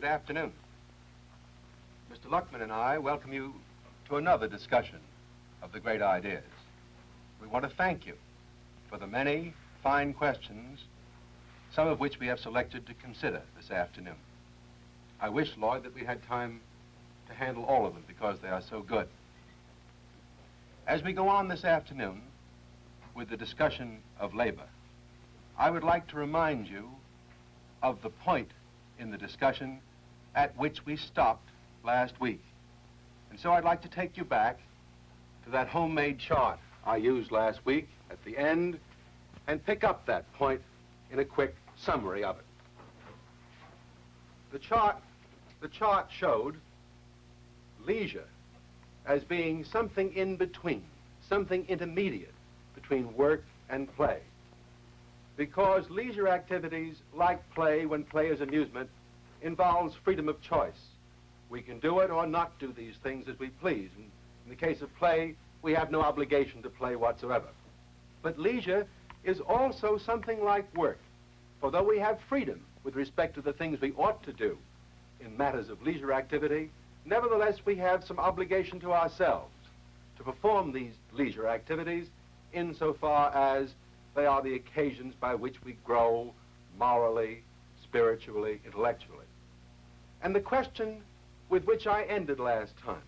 Good afternoon. Mr. Luckman and I welcome you to another discussion of the great ideas. We want to thank you for the many fine questions, some of which we have selected to consider this afternoon. I wish, Lloyd, that we had time to handle all of them because they are so good. As we go on this afternoon with the discussion of labor, I would like to remind you of the point in the discussion at which we stopped last week. And so I'd like to take you back to that homemade chart I used last week at the end and pick up that point in a quick summary of it. The chart showed leisure as being something in between, something intermediate between work and play. Because leisure activities, like play, when play is amusement, involves freedom of choice. We can do it or not do these things as we please. In the case of play, we have no obligation to play whatsoever. But leisure is also something like work. For though we have freedom with respect to the things we ought to do in matters of leisure activity, nevertheless we have some obligation to ourselves to perform these leisure activities insofar as they are the occasions by which we grow morally, spiritually, intellectually. And the question with which I ended last time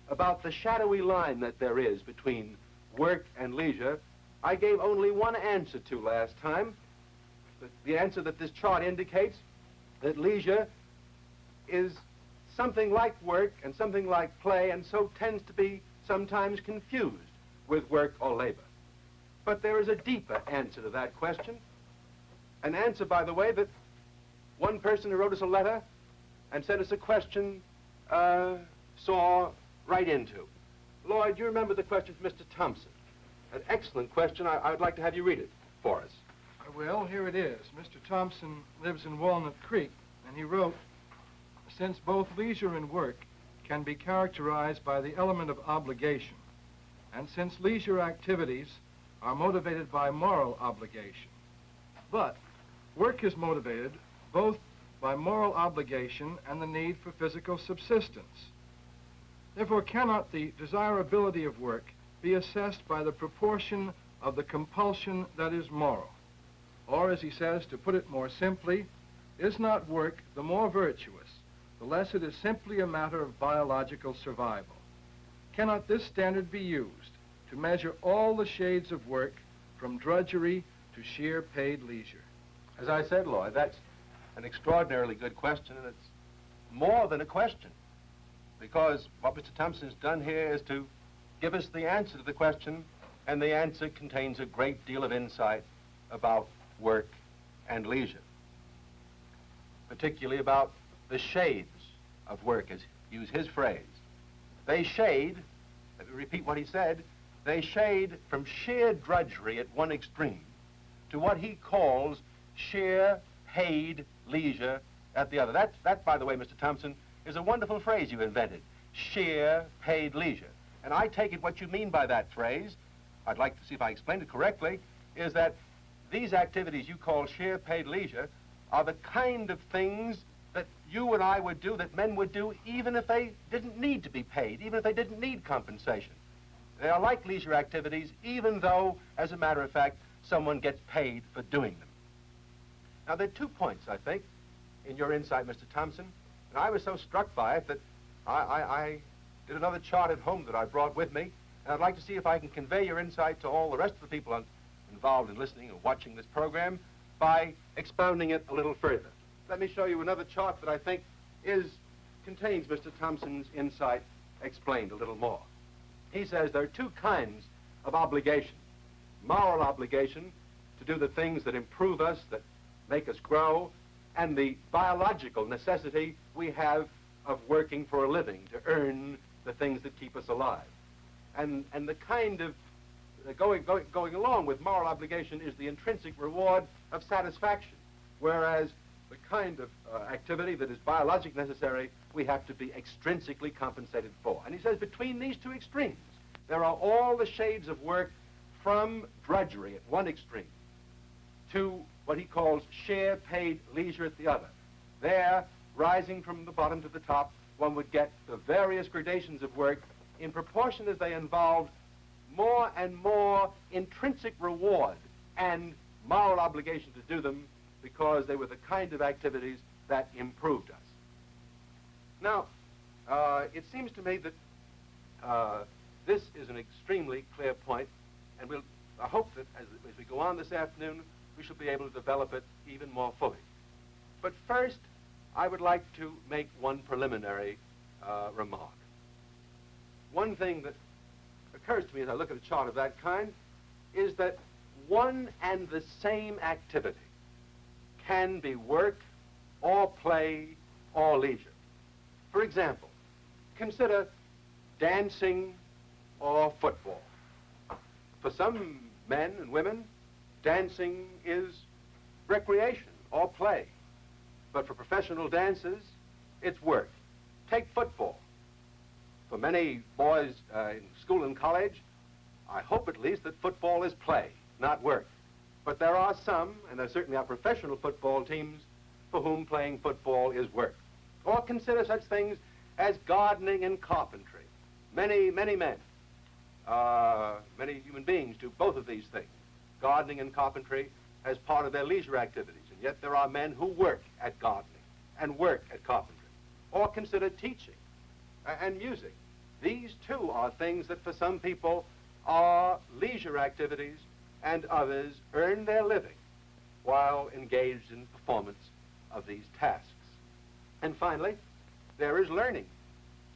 about the shadowy line that there is between work and leisure, I gave only one answer to last time. The answer that this chart indicates, that leisure is something like work and something like play, and so tends to be sometimes confused with work or labor. But there is a deeper answer to that question, an answer, by the way, that one person who wrote us a letter and sent us a question saw right into. Lloyd, you remember the question from Mr. Thompson? An excellent question. I would like to have you read it for us. Well, here it is. Mr. Thompson lives in Walnut Creek, and he wrote, since both leisure and work can be characterized by the element of obligation, and since leisure activities are motivated by moral obligation, but work is motivated both by moral obligation and the need for physical subsistence. Therefore, cannot the desirability of work be assessed by the proportion of the compulsion that is moral? Or, as he says, to put it more simply, is not work the more virtuous, the less it is simply a matter of biological survival? Cannot this standard be used to measure all the shades of work from drudgery to sheer paid leisure? As I said, Lloyd, that's an extraordinarily good question, and it's more than a question, because what Mr. Thompson's done here is to give us the answer to the question, and the answer contains a great deal of insight about work and leisure, particularly about the shades of work, as he used his phrase. They shade, let me repeat what he said, they shade from sheer drudgery at one extreme to what he calls sheer paid leisure at the other. That, by the way, Mr. Thompson, is a wonderful phrase you invented, sheer paid leisure. And I take it what you mean by that phrase, I'd like to see if I explained it correctly, is that these activities you call sheer paid leisure are the kind of things that you and I would do, that men would do, even if they didn't need to be paid, even if they didn't need compensation. They are like leisure activities, even though, as a matter of fact, someone gets paid for doing them. Now, there are 2 points, I think, in your insight, Mr. Thompson, and I was so struck by it that I did another chart at home that I brought with me, and I'd like to see if I can convey your insight to all the rest of the people involved in listening or watching this program by expounding it a little further. Let me show you another chart that I think contains Mr. Thompson's insight explained a little more. He says there are 2 kinds of obligation. Moral obligation to do the things that improve us, that make us grow, and the biological necessity we have of working for a living to earn the things that keep us alive. And the kind of going along with moral obligation is the intrinsic reward of satisfaction, whereas the kind of activity that is biologically necessary, we have to be extrinsically compensated for. And he says between these 2 extremes, there are all the shades of work from drudgery at one extreme to what he calls sheer paid leisure at the other. There, rising from the bottom to the top, one would get the various gradations of work in proportion as they involved more and more intrinsic reward and moral obligation to do them, because they were the kind of activities that improved us. Now, it seems to me that this is an extremely clear point, and I hope that as we go on this afternoon, we shall be able to develop it even more fully. But first, I would like to make one preliminary remark. One thing that occurs to me as I look at a chart of that kind is that one and the same activity can be work or play or leisure. For example, consider dancing or football. For some men and women, dancing is recreation or play. But for professional dancers, it's work. Take football. For many boys in school and college, I hope at least that football is play, not work. But there are some, and there certainly are professional football teams, for whom playing football is work. Or consider such things as gardening and carpentry. Many men, many human beings do both of these things, gardening and carpentry, as part of their leisure activities. And yet there are men who work at gardening and work at carpentry. Or consider teaching and music. These too are things that for some people are leisure activities, and others earn their living while engaged in performance of these tasks. And finally, there is learning,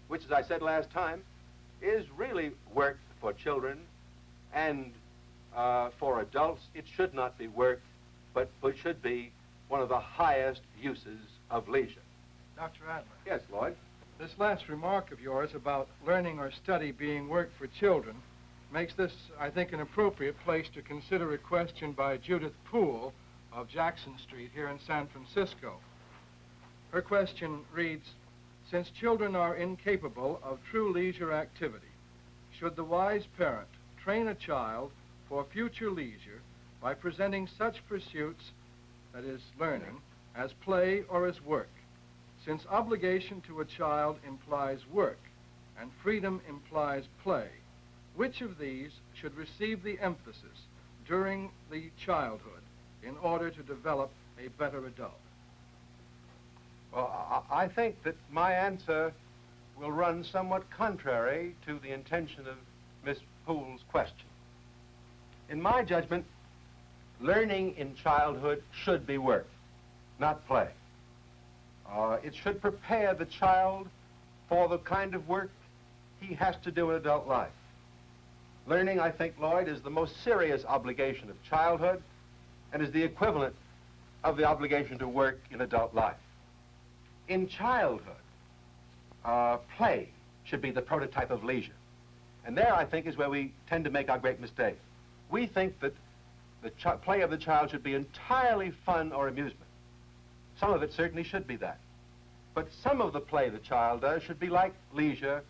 which, as I said last time, is really work for children, and for adults it should not be work, but should be one of the highest uses of leisure. Dr. Adler. Yes, Lloyd? This last remark of yours about learning or study being work for children makes this, I think, an appropriate place to consider a question by Judith Poole of Jackson Street here in San Francisco. Her question reads, since children are incapable of true leisure activity, should the wise parent train a child for future leisure by presenting such pursuits, that is, learning, as play or as work? Since obligation to a child implies work and freedom implies play, which of these should receive the emphasis during the childhood in order to develop a better adult? Well, I think that my answer will run somewhat contrary to the intention of Miss Poole's question. In my judgment, learning in childhood should be work, not play. It should prepare the child for the kind of work he has to do in adult life. Learning, I think, Lloyd, is the most serious obligation of childhood and is the equivalent of the obligation to work in adult life. In childhood, play should be the prototype of leisure. And there, I think, is where we tend to make our great mistake. We think that the play of the child should be entirely fun or amusement. Some of it certainly should be that. But some of the play the child does should be like leisure,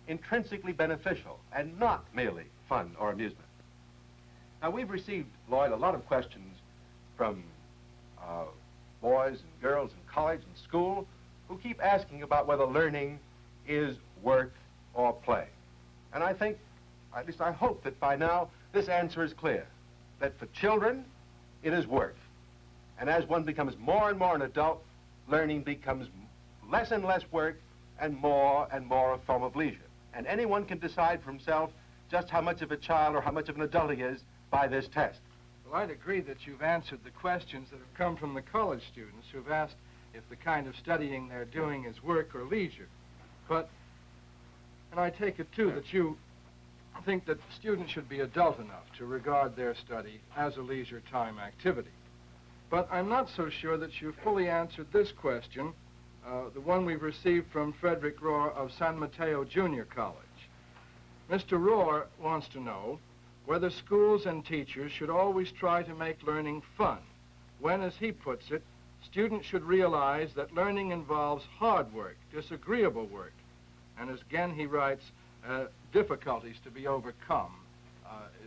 intrinsically beneficial, and not merely fun or amusement. Now, we've received, Lloyd, a lot of questions from boys and girls in college and school who keep asking about whether learning is work or play. And I think, at least I hope that by now, this answer is clear, that for children, it is work. And as one becomes more and more an adult, learning becomes less and less work and more a form of leisure. And anyone can decide for himself just how much of a child or how much of an adult he is by this test. Well, I'd agree that you've answered the questions that have come from the college students who've asked if the kind of studying they're doing is work or leisure. But, and I take it, too, that you think that students should be adult enough to regard their study as a leisure time activity. But I'm not so sure that you fully answered this question, the one we've received from Frederick Rohr of San Mateo Junior College. Mr. Rohr wants to know whether schools and teachers should always try to make learning fun, when, as he puts it, students should realize that learning involves hard work, disagreeable work, and as again he writes, difficulties to be overcome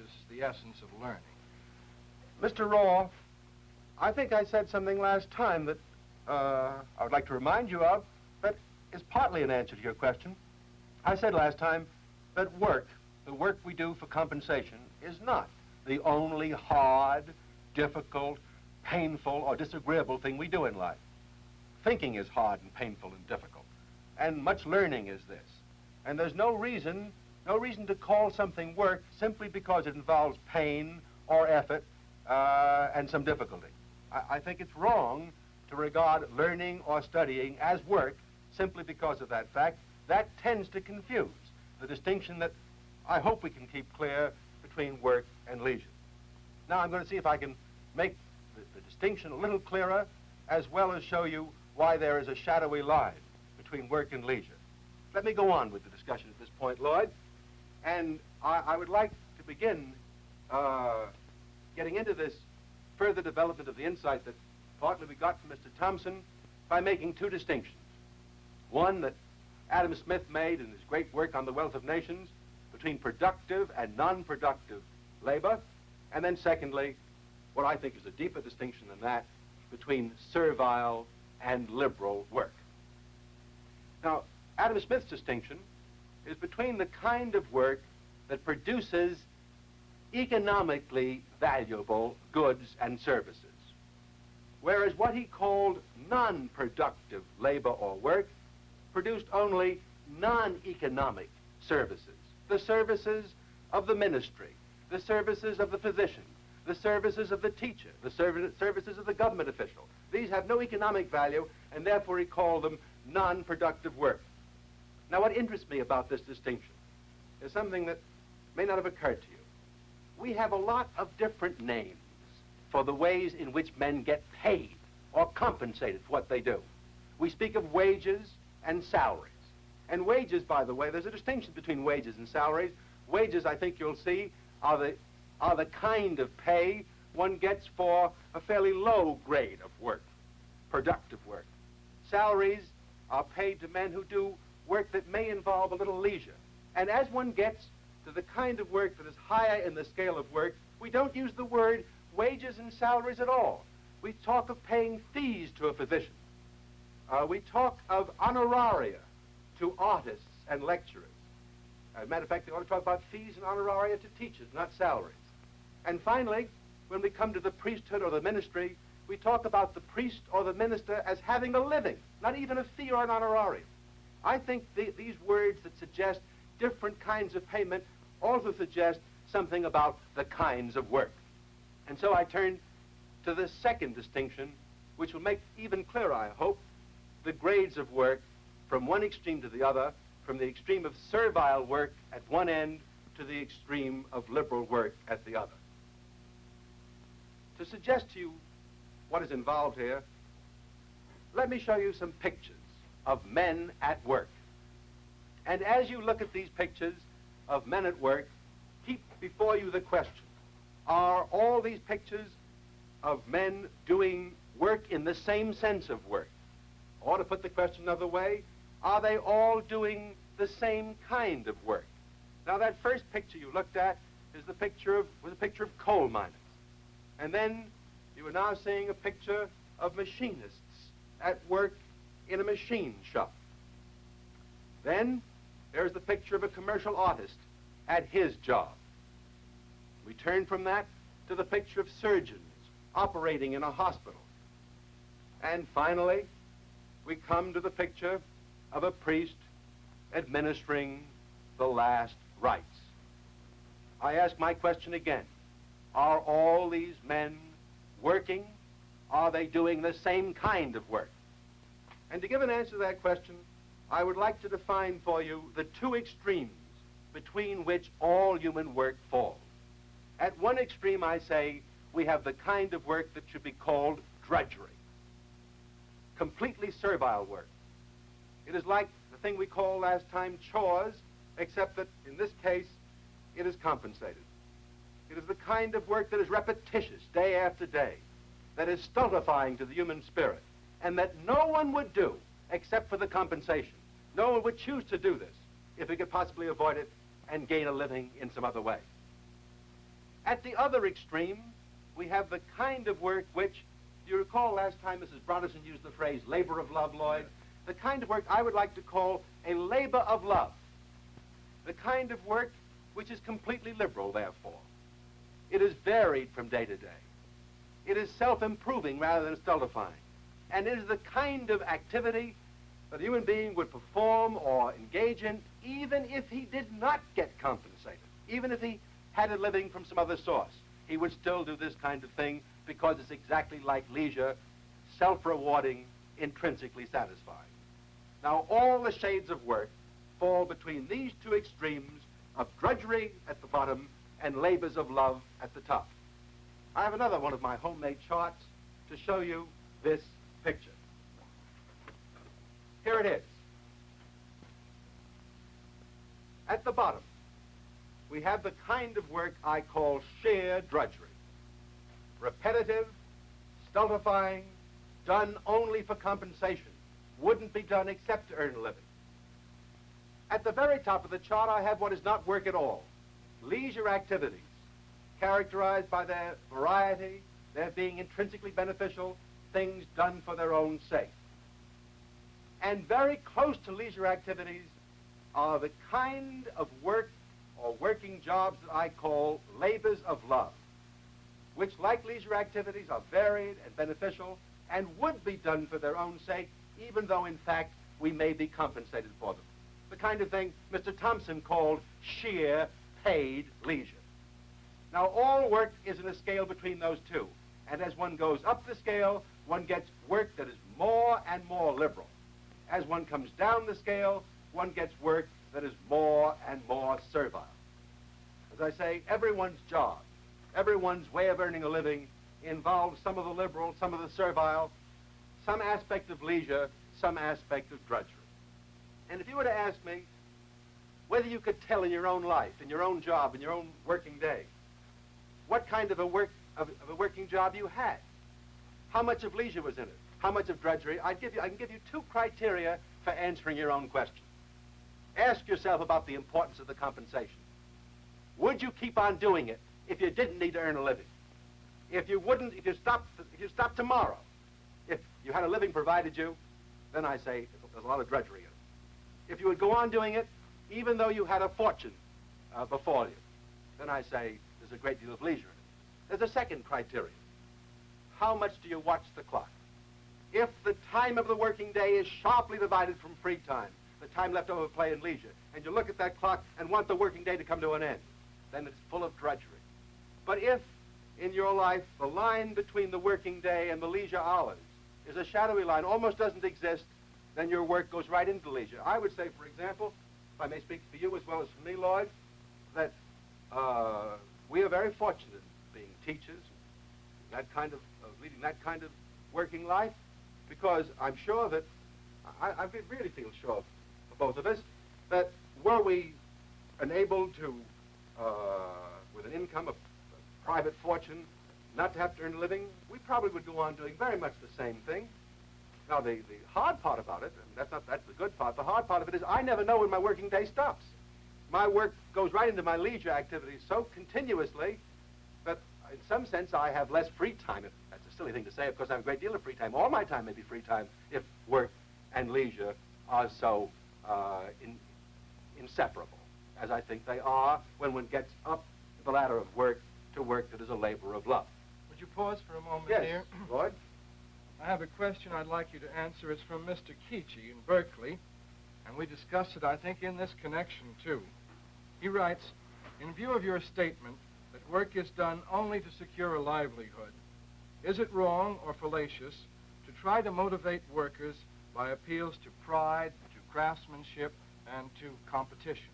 is the essence of learning. Mr. Rohr, I think I said something last time that I would like to remind you of that is partly an answer to your question. I said last time that the work we do for compensation, is not the only hard, difficult, painful, or disagreeable thing we do in life. Thinking is hard and painful and difficult, and much learning is this. And there's no reason to call something work simply because it involves pain or effort and some difficulty. I think it's wrong to regard learning or studying as work simply because of that fact. That tends to confuse the distinction that I hope we can keep clear between work and leisure. Now I'm going to see if I can make the distinction a little clearer, as well as show you why there is a shadowy line between work and leisure. Let me go on with the discussion at this point, Lloyd. And I would like to begin getting into this further development of the insight that partly we got from Mr. Thompson by making two distinctions. One that Adam Smith made in his great work on the Wealth of Nations between productive and non-productive labor. And then secondly, what I think is a deeper distinction than that, between servile and liberal work. Now, Adam Smith's distinction is between the kind of work that produces economically valuable goods and services, whereas what he called non-productive labor or work produced only non-economic services, the services of the ministry, the services of the physician, the services of the teacher, the services of the government official. These have no economic value, and therefore he called them non-productive work. Now, what interests me about this distinction is something that may not have occurred to you. We have a lot of different names for the ways in which men get paid or compensated for what they do. We speak of wages and salaries. And wages, by the way, there's a distinction between wages and salaries. Wages, I think you'll see, are the kind of pay one gets for a fairly low grade of work, productive work. Salaries are paid to men who do work that may involve a little leisure. And as one gets to the kind of work that is higher in the scale of work, we don't use the word wages and salaries at all. We talk of paying fees to a physician. We talk of honoraria to artists and lecturers. As a matter of fact, they ought to talk about fees and honoraria to teachers, not salaries. And finally, when we come to the priesthood or the ministry, we talk about the priest or the minister as having a living, not even a fee or an honorarium. I think these words that suggest different kinds of payment also suggest something about the kinds of work. And so I turn to the second distinction, which will make even clearer, I hope, the grades of work from one extreme to the other, from the extreme of servile work at one end to the extreme of liberal work at the other. To suggest to you what is involved here, let me show you some pictures of men at work. And as you look at these pictures of men at work, keep before you the question, are all these pictures of men doing work in the same sense of work? Or to put the question another way, are they all doing the same kind of work? Now, that first picture you looked at is the picture of coal miners. And then you are now seeing a picture of machinists at work in a machine shop. Then there's the picture of a commercial artist at his job. We turn from that to the picture of surgeons operating in a hospital. And finally, we come to the picture of a priest administering the last rites. I ask my question again. Are all these men working? Are they doing the same kind of work? And to give an answer to that question, I would like to define for you the two extremes between which all human work falls. At one extreme, I say, we have the kind of work that should be called drudgery. Completely servile work. It is like the thing we called last time chores, except that in this case, it is compensated. It is the kind of work that is repetitious day after day, that is stultifying to the human spirit, and that no one would do except for the compensation. No one would choose to do this if he could possibly avoid it and gain a living in some other way. At the other extreme, we have the kind of work which, Do you recall last time Mrs. Bronnerson used the phrase labor of love, Lloyd? The kind of work I would like to call a labor of love. The kind of work which is completely liberal, therefore. It is varied from day to day. It is self-improving rather than stultifying. And it is the kind of activity that a human being would perform or engage in even if he did not get compensated, even if he had a living from some other source. He would still do this kind of thing because it's exactly like leisure, self-rewarding, intrinsically satisfying. Now, all the shades of work fall between these two extremes of drudgery at the bottom and labors of love at the top. I have another one of my homemade charts to show you this picture. Here it is. At the bottom, we have the kind of work I call sheer drudgery. Repetitive, stultifying, done only for compensation. Wouldn't be done except to earn a living. At the very top of the chart, I have what is not work at all. Leisure activities, characterized by their variety, their being intrinsically beneficial, things done for their own sake. And very close to leisure activities are the kind of work or working jobs that I call labors of love, which, like leisure activities, are varied and beneficial and would be done for their own sake, even though, in fact, we may be compensated for them. The kind of thing Mr. Thompson called sheer paid leisure. Now, all work is in a scale between those two, and as one goes up the scale, one gets work that is more and more liberal. As one comes down the scale, one gets work that is more and more servile. As I say, everyone's job, everyone's way of earning a living involves some of the liberal, some of the servile, some aspect of leisure, some aspect of drudgery. And if you were to ask me whether you could tell in your own life, in your own job, in your own working day, what kind of a working job you had, how much of leisure was in it, how much of drudgery, I can give you two criteria for answering your own question. Ask yourself about the importance of the compensation. Would you keep on doing it if you didn't need to earn a living? If you stopped tomorrow, if you had a living provided you, then I say there's a lot of drudgery in it. If you would go on doing it, even though you had a fortune before you, then I say there's a great deal of leisure in it. There's a second criterion. How much do you watch the clock? If the time of the working day is sharply divided from free time, the time left over for play and leisure, and you look at that clock and want the working day to come to an end, then it's full of drudgery. But if in your life the line between the working day and the leisure hours is a shadowy line, almost doesn't exist, then your work goes right into leisure. I would say, for example, if I may speak for you as well as for me, Lloyd, that we are very fortunate being teachers, leading that kind of working life, because I'm sure that, I really feel sure for both of us, that were we enabled to, with an income, a private fortune, not to have to earn a living, we probably would go on doing very much the same thing. Now, the hard part about it, and that's the good part, the hard part of it is I never know when my working day stops. My work goes right into my leisure activities so continuously that in some sense I have less free time. That's a silly thing to say, of course I have a great deal of free time. All my time may be free time if work and leisure are so inseparable, as I think they are when one gets up the ladder of work to work that is a labor of love. Would you pause for a moment yes, here? Lloyd? I have a question I'd like you to answer. It's from Mr. Keachy in Berkeley, and we discussed it, I think, in this connection, too. He writes, in view of your statement that work is done only to secure a livelihood, is it wrong or fallacious to try to motivate workers by appeals to pride, to craftsmanship, and to competition?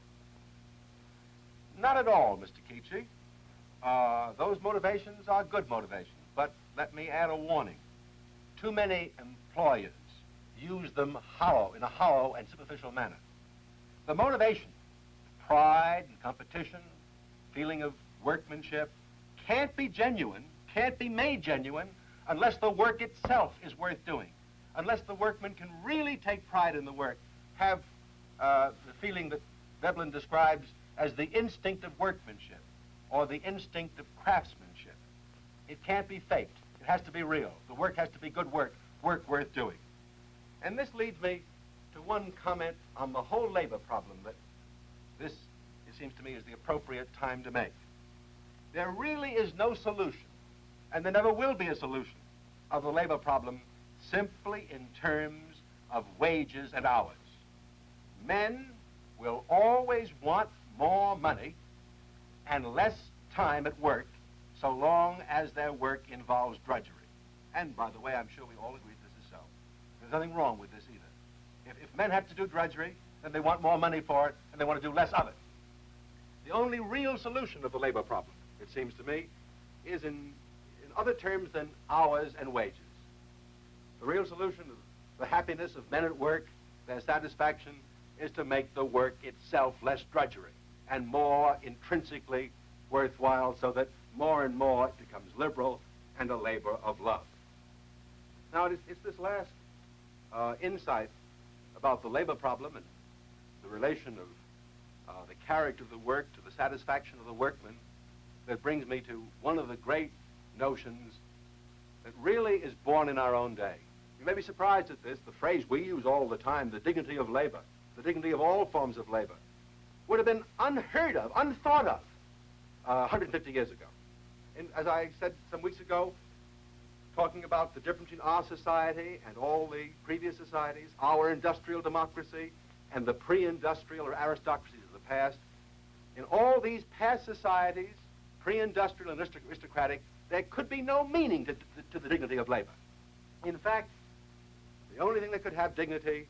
Not at all, Mr. Keachy. Those motivations are good motivations, but let me add a warning. Too many employers use them in a hollow and superficial manner. The motivation, pride and competition, feeling of workmanship, can't be genuine, can't be made genuine, unless the work itself is worth doing, unless the workman can really take pride in the work, have the feeling that Veblen describes as the instinct of workmanship or the instinct of craftsmanship. It can't be faked. It has to be real. The work has to be good work, work worth doing. And this leads me to one comment on the whole labor problem that this, it seems to me, is the appropriate time to make. There really is no solution, and there never will be a solution, of the labor problem simply in terms of wages and hours. Men will always want more money and less time at work so long as their work involves drudgery. And by the way, I'm sure we all agree this is so. There's nothing wrong with this either. If men have to do drudgery, then they want more money for it and they want to do less of it. The only real solution of the labor problem, it seems to me, is in other terms than hours and wages. The real solution of the happiness of men at work, their satisfaction, is to make the work itself less drudgery and more intrinsically worthwhile, so that more and more it becomes liberal and a labor of love. Now, it's this last insight about the labor problem and the relation of the character of the work to the satisfaction of the workman that brings me to one of the great notions that really is born in our own day. You may be surprised at this. The phrase we use all the time, the dignity of labor, the dignity of all forms of labor, would have been unheard of, unthought of 150 years ago. And as I said some weeks ago, talking about the difference between our society and all the previous societies, our industrial democracy and the pre-industrial or aristocracies of the past, in all these past societies, pre-industrial and aristocratic, there could be no meaning to the dignity of labor. In fact, the only thing that could have dignity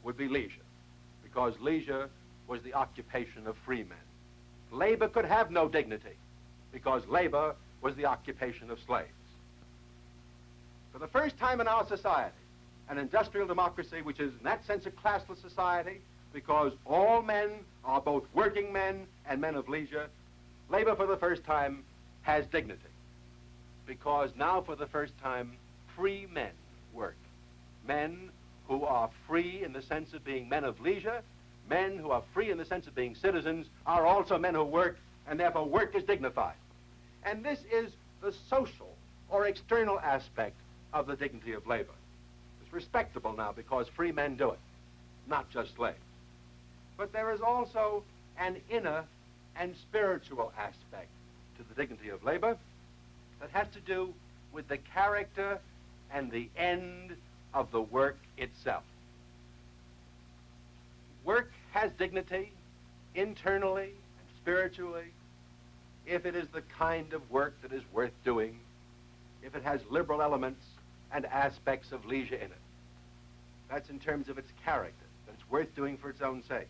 would be leisure, because leisure was the occupation of free men. Labor could have no dignity, because labor was the occupation of slaves. For the first time in our society, an industrial democracy, which is in that sense a classless society, because all men are both working men and men of leisure, labor for the first time has dignity, because now for the first time free men work. Men who are free in the sense of being men of leisure, men who are free in the sense of being citizens, are also men who work, and therefore work is dignified. And this is the social or external aspect of the dignity of labor. It's respectable now because free men do it, not just slaves. But there is also an inner and spiritual aspect to the dignity of labor that has to do with the character and the end of the work itself. Work has dignity internally and spiritually if it is the kind of work that is worth doing, if it has liberal elements and aspects of leisure in it. That's in terms of its character, that it's worth doing for its own sake.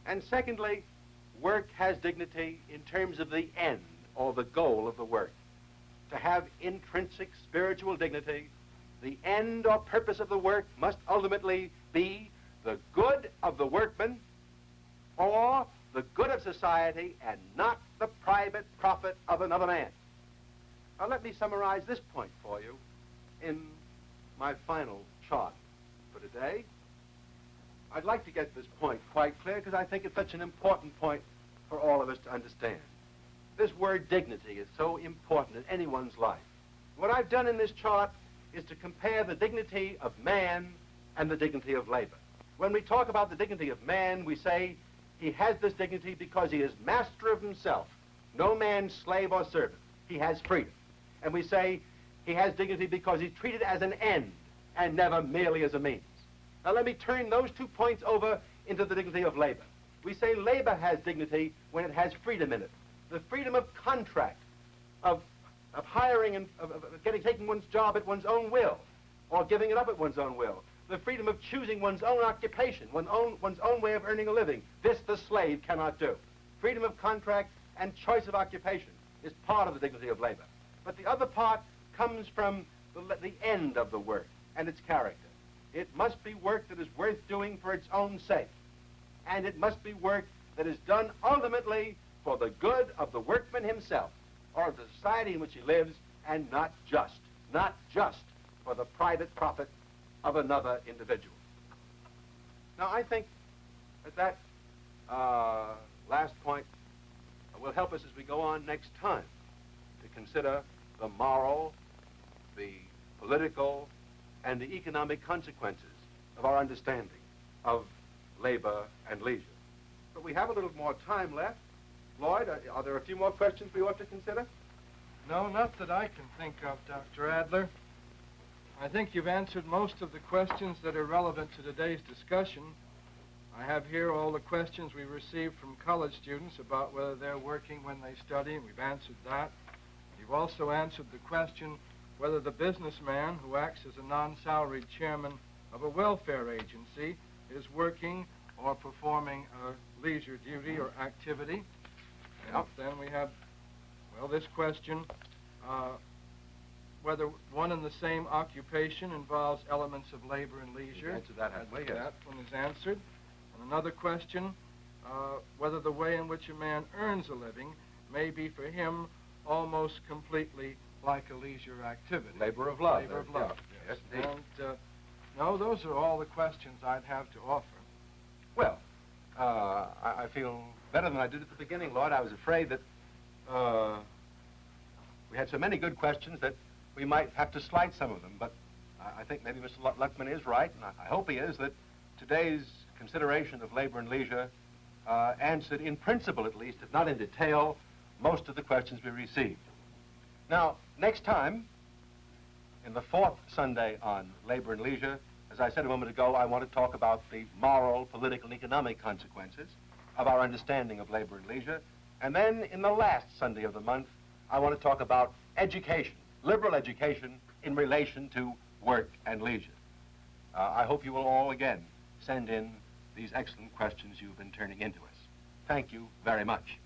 And secondly, work has dignity in terms of the end or the goal of the work. To have intrinsic spiritual dignity, the end or purpose of the work must ultimately be the good of the workman or the good of society and not the private profit of another man. Now let me summarize this point for you in my final chart for today. I'd like to get this point quite clear because I think it's such an important point for all of us to understand. This word dignity is so important in anyone's life. What I've done in this chart is to compare the dignity of man and the dignity of labor. When we talk about the dignity of man, we say he has this dignity because he is master of himself. No man slave or servant. He has freedom. And we say he has dignity because he's treated as an end and never merely as a means. Now let me turn those 2 points over into the dignity of labor. We say labor has dignity when it has freedom in it. The freedom of contract, of hiring and of taking one's job at one's own will, or giving it up at one's own will. The freedom of choosing one's own occupation, one's own way of earning a living. This the slave cannot do. Freedom of contract and choice of occupation is part of the dignity of labor. But the other part comes from the end of the work and its character. It must be work that is worth doing for its own sake. And it must be work that is done ultimately for the good of the workman himself, or of the society in which he lives, and not just for the private profit of another individual. Now, I think that last point will help us as we go on next time to consider the moral the political and the economic consequences of our understanding of labor and leisure. But we have a little more time left. Lloyd, are there a few more questions we ought to consider? No, not that I can think of, Dr. Adler. I think you've answered most of the questions that are relevant to today's discussion. I have here all the questions we received from college students about whether they're working when they study, and we've answered that. You've also answered the question whether the businessman who acts as a non-salaried chairman of a welfare agency is working or performing a leisure duty or activity. And then we have, well, this question, whether one and the same occupation involves elements of labor and leisure. Answer that, haven't we? Yes. That one is answered. And another question, whether the way in which a man earns a living may be for him almost completely like a leisure activity. Labor of love. Labor of love, yes. yes. Indeed. And, no, those are all the questions I'd have to offer. Well, I feel better than I did at the beginning, Lloyd. I was afraid that we had so many good questions that we might have to slight some of them, but I think maybe Mr. Luckman is right, and I hope he is, that today's consideration of labor and leisure answered, in principle at least, if not in detail, most of the questions we received. Now, next time, in the fourth Sunday on labor and leisure, as I said a moment ago, I want to talk about the moral, political, and economic consequences of our understanding of labor and leisure. And then, in the last Sunday of the month, I want to talk about education, liberal education in relation to work and leisure. I hope you will all again send in these excellent questions you've been turning into us. Thank you very much.